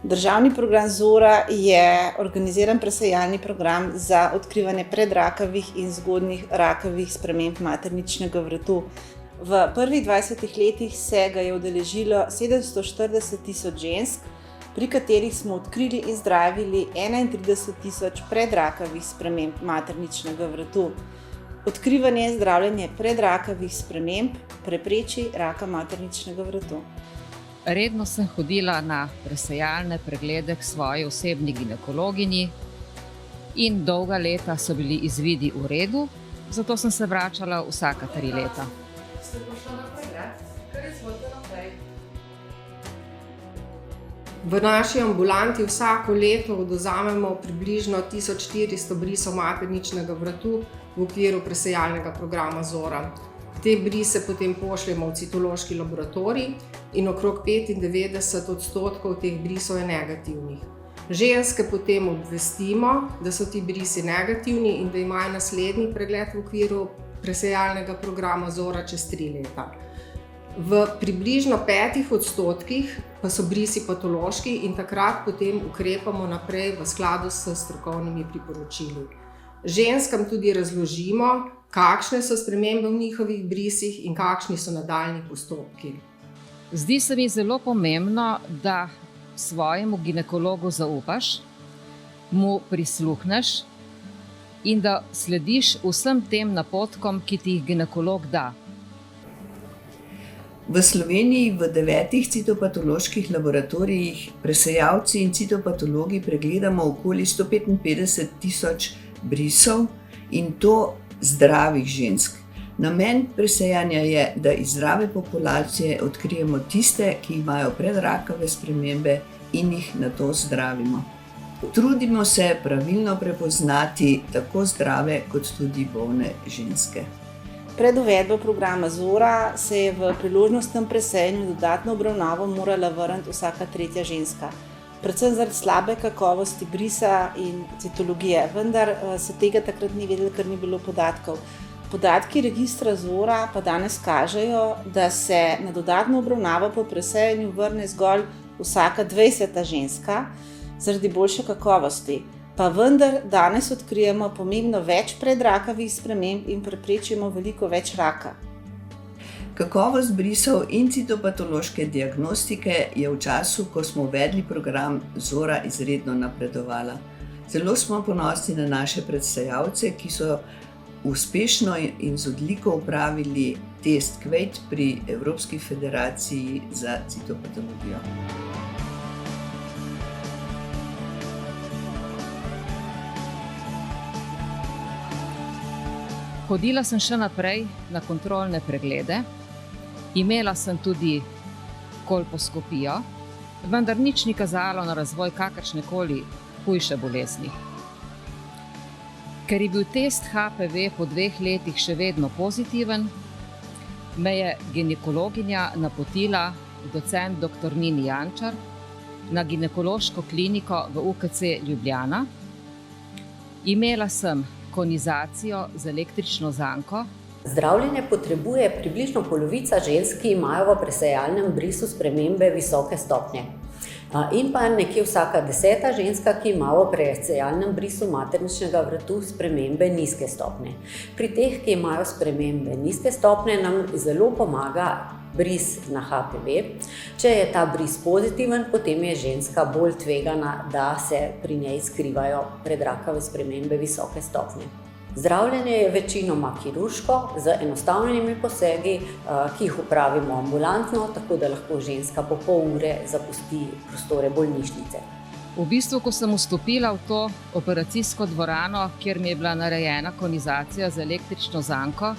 Državni program Zora je organiziran presejalni program za odkrivanje predrakavih in zgodnjih rakavih sprememb materničnega vratu. V prvih 20 letih se ga je udeležilo 740.000 žensk, pri katerih smo odkrili in zdravili 31.000 predrakavih sprememb materničnega vratu. Odkrivanje in zdravljenje predrakavih sprememb prepreči raka materničnega vratu. Redno sem hodila na presejalne preglede k svoji osebni ginekologinji in dolga leta so bili izvidi v redu, zato sem se vračala vsaka 3 leta. Ste prišli na pregled? Kar izvolite naprej. V naši ambulanti vsako leto odvzamemo približno 1400 brisov materničnega vratu v okviru presejalnega programa Zora. Te brise potem pošljemo v citološki laboratorij in okrog 95% teh brisov je negativnih. Ženske potem obvestimo, da so ti brisi negativni in da imajo naslednji pregled v okviru presejalnega programa Zora čez 3 leta. V približno 5% pa so brisi patološki in takrat potem ukrepamo naprej v skladu s strokovnimi priporočili. Ženskam tudi razložimo, kakšne so spremembe v njihovih brisih in kakšni so nadaljnji postopki. Zdi se mi zelo pomembno, da svojemu ginekologu zaupaš, mu prisluhneš in da slediš vsem tem napotkom, ki ti jih ginekolog da. V Sloveniji v 9 citopatoloških laboratorijih presejalci in citopatologi pregledamo okoli 155.000 brisov in to zdravih žensk. Namen presejanja je, da iz zdrave populacije odkrijemo tiste, ki imajo predrakave spremembe in jih nato zdravimo. Trudimo se pravilno prepoznati tako zdrave kot tudi bolne ženske. Pred uvedbo programa Zora se je v priložnostnem presejanju dodatno obravnavo morala vrniti vsaka 3. ženska. Predvsem zaradi slabe kakovosti brisa in citologije, vendar se tega takrat ni vedelo, ker ni bilo podatkov. Podatki registra Zora pa danes kažejo, da se na dodatno obravnavo po presejanju vrne zgolj vsaka 20. ženska zaradi boljše kakovosti. Pa vendar danes odkrijemo pomembno več predrakavih sprememb in preprečimo veliko več raka. Kakovost brisov in citopatološke diagnostike je v času, ko smo uvedli program Zora, izredno napredovala. Zelo smo ponosni na naše presejalce, ki so uspešno in z odliko opravili test QUAIT pri Evropski federaciji za citopatologijo. Hodila sem še naprej na kontrolne preglede, imela sem tudi kolposkopijo, vendar nič ni kazalo na razvoj kakršnekoli hujše bolezni. Ker je bil test HPV po 2 letih še vedno pozitiven, me je ginekologinja napotila docent dr. Nini Jančar na ginekološko kliniko v UKC Ljubljana. Imela sem konizacijo z električno zanko. Zdravljenje potrebuje približno polovica žensk, ki imajo v presejalnem brisu spremembe visoke stopnje. In pa nekje vsaka 10. ženska, ki ima v presejalnem brisu materničnega vratu spremembe nizke stopnje. Pri teh, ki imajo spremembe nizke stopnje, nam zelo pomaga bris na HPV. Če je ta bris pozitiven, potem je ženska bolj tvegana, da se pri njej skrivajo predrakave spremembe visoke stopnje. Zdravljenje je večinoma kirurško, z enostavnimi posegi, ki jih opravimo ambulantno, tako da lahko ženska po pol ure zapusti prostore bolnišnice. V bistvu, ko sem vstopila v to operacijsko dvorano, kjer mi je bila narejena konizacija z električno zanko,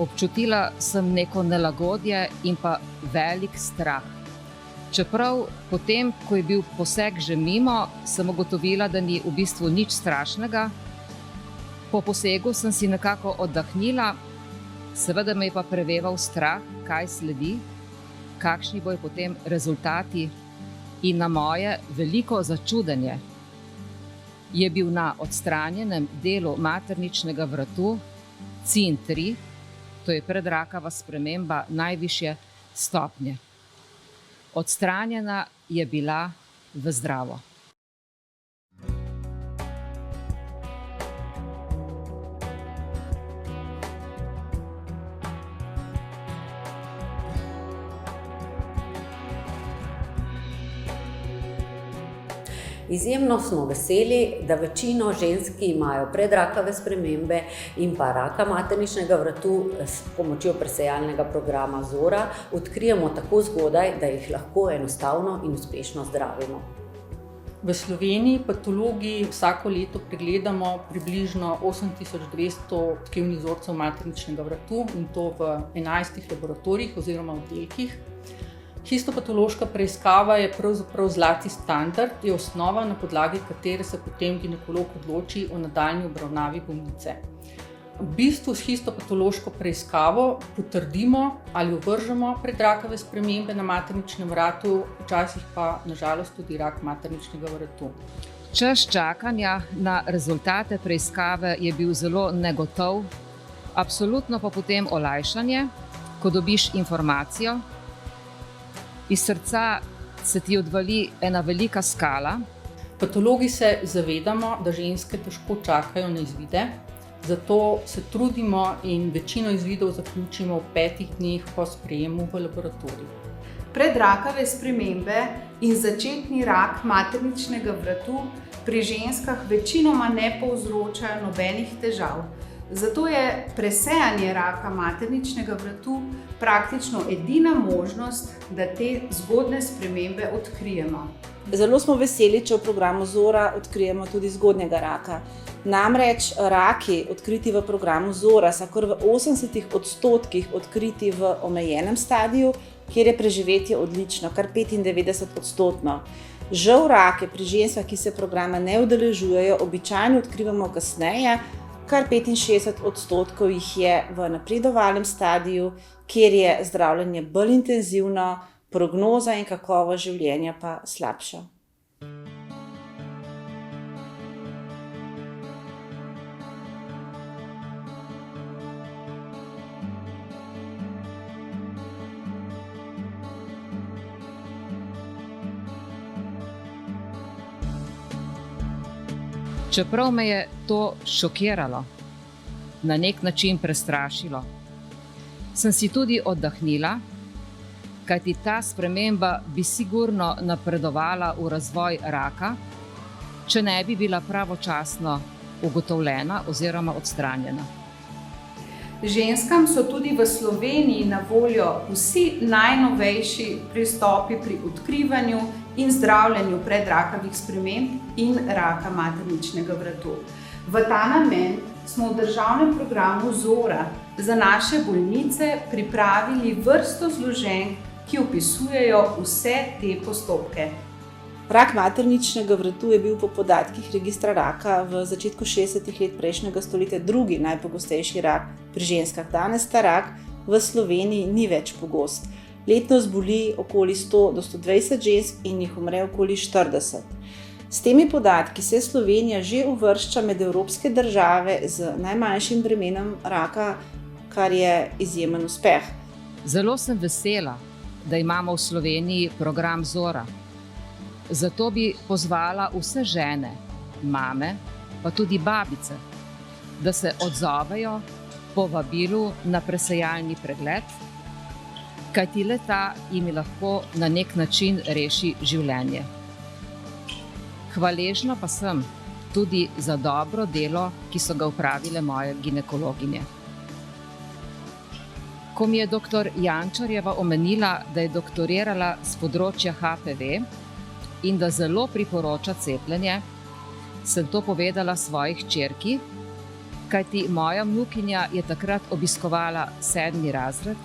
občutila sem neko nelagodje in pa velik strah. Čeprav potem, ko je bil poseg že mimo, sem ugotovila, da ni v bistvu nič strašnega. Po posegu sem si nekako oddahnila, seveda me je pa preveval strah, kaj sledi, kakšni bojo potem rezultati in na moje veliko začudenje je bil na odstranjenem delu materničnega vratu CIN3, to je predrakava sprememba najvišje stopnje. Odstranjena je bila v zdravo. Izjemno smo veseli, da večino žensk, ki imajo predrakave spremembe in pa raka materničnega vratu s pomočjo presejalnega programa Zora, odkrijemo tako zgodaj, da jih lahko enostavno in uspešno zdravimo. V Sloveniji patologi vsako leto pregledamo približno 8200 tkivnih vzorcev materničnega vratu in to v 11 laboratorijih oziroma oddelkih. Histopatološka preiskava je pravzaprav zlati standard, je osnova, na podlagi katere se potem ginekolog odloči o nadaljnji obravnavi bolnice. V bistvu s histopatološko preiskavo potrdimo ali ovržemo predrakave spremembe na materničnem vratu, včasih pa nažalost tudi rak materničnega vratu. Čas čakanja na rezultate preiskave je bil zelo negotov, absolutno pa potem olajšanje, ko dobiš informacijo. Iz srca se ti odvali ena velika skala. Patologi se zavedamo, da ženske težko čakajo na izvide, zato se trudimo in večino izvidov zaključimo v 5 dneh po sprejemu v laboratorij. Predrakave spremembe in začetni rak materničnega vratu pri ženskah večinoma ne povzročajo nobenih težav. Zato je presejanje raka materničnega vratu praktično edina možnost, da te zgodne spremembe odkrijemo. Zelo smo veseli, če v programu Zora odkrijemo tudi zgodnjega raka. Namreč raki, odkriti v programu Zora, so kar v 80% odkriti v omejenem stadiju, kjer je preživetje odlično, kar 95%. Žal rake pri ženskah, ki se programa ne udeležujejo, običajno odkrivamo kasneje, kar 65% jih je v napredovalnem stadiju, kjer je zdravljenje bolj intenzivno, prognoza in kakovost življenja pa slabša. Čeprav me je to šokiralo, na nek način prestrašilo, sem si tudi oddahnila, kajti ta sprememba bi sigurno napredovala v razvoj raka, če ne bi bila pravočasno ugotovljena oziroma odstranjena. Ženskam so tudi v Sloveniji na voljo vsi najnovejši pristopi pri odkrivanju in zdravljenju predrakavih sprememb in raka materničnega vratu. V ta namen smo v državnem programu Zora za naše bolnice pripravili vrsto zloženk, ki opisujejo vse te postopke. Rak materničnega vratu je bil po podatkih registra raka v začetku 60 let prejšnjega stoletja drugi najpogostejši rak pri ženskah. Danes ta rak v Sloveniji ni več pogost. Letno zboli okoli 100 do 120 žensk in jih umre okoli 40. S temi podatki se Slovenija že uvršča med evropske države z najmanjšim bremenom raka, kar je izjemen uspeh. Zelo sem vesela, da imamo v Sloveniji program Zora. Zato bi pozvala vse žene, mame, pa tudi babice, da se odzovejo povabilu na presejalni pregled, kajti le ta jim lahko na nek način reši življenje. Hvaležna pa sem tudi za dobro delo, ki so ga opravile moje ginekologinje. Ko mi je dr. Jančarjeva omenila, da je doktorirala s področja HPV in da zelo priporoča cepljenje, sem to povedala svoji hčerki, kajti moja vnukinja je takrat obiskovala 7. razred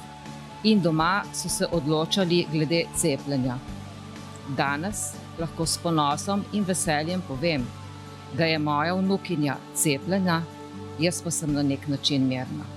in doma so se odločali glede cepljenja. Danes lahko s ponosom in veseljem povem, da je moja vnukinja cepljena, jaz pa sem na nek način mirna.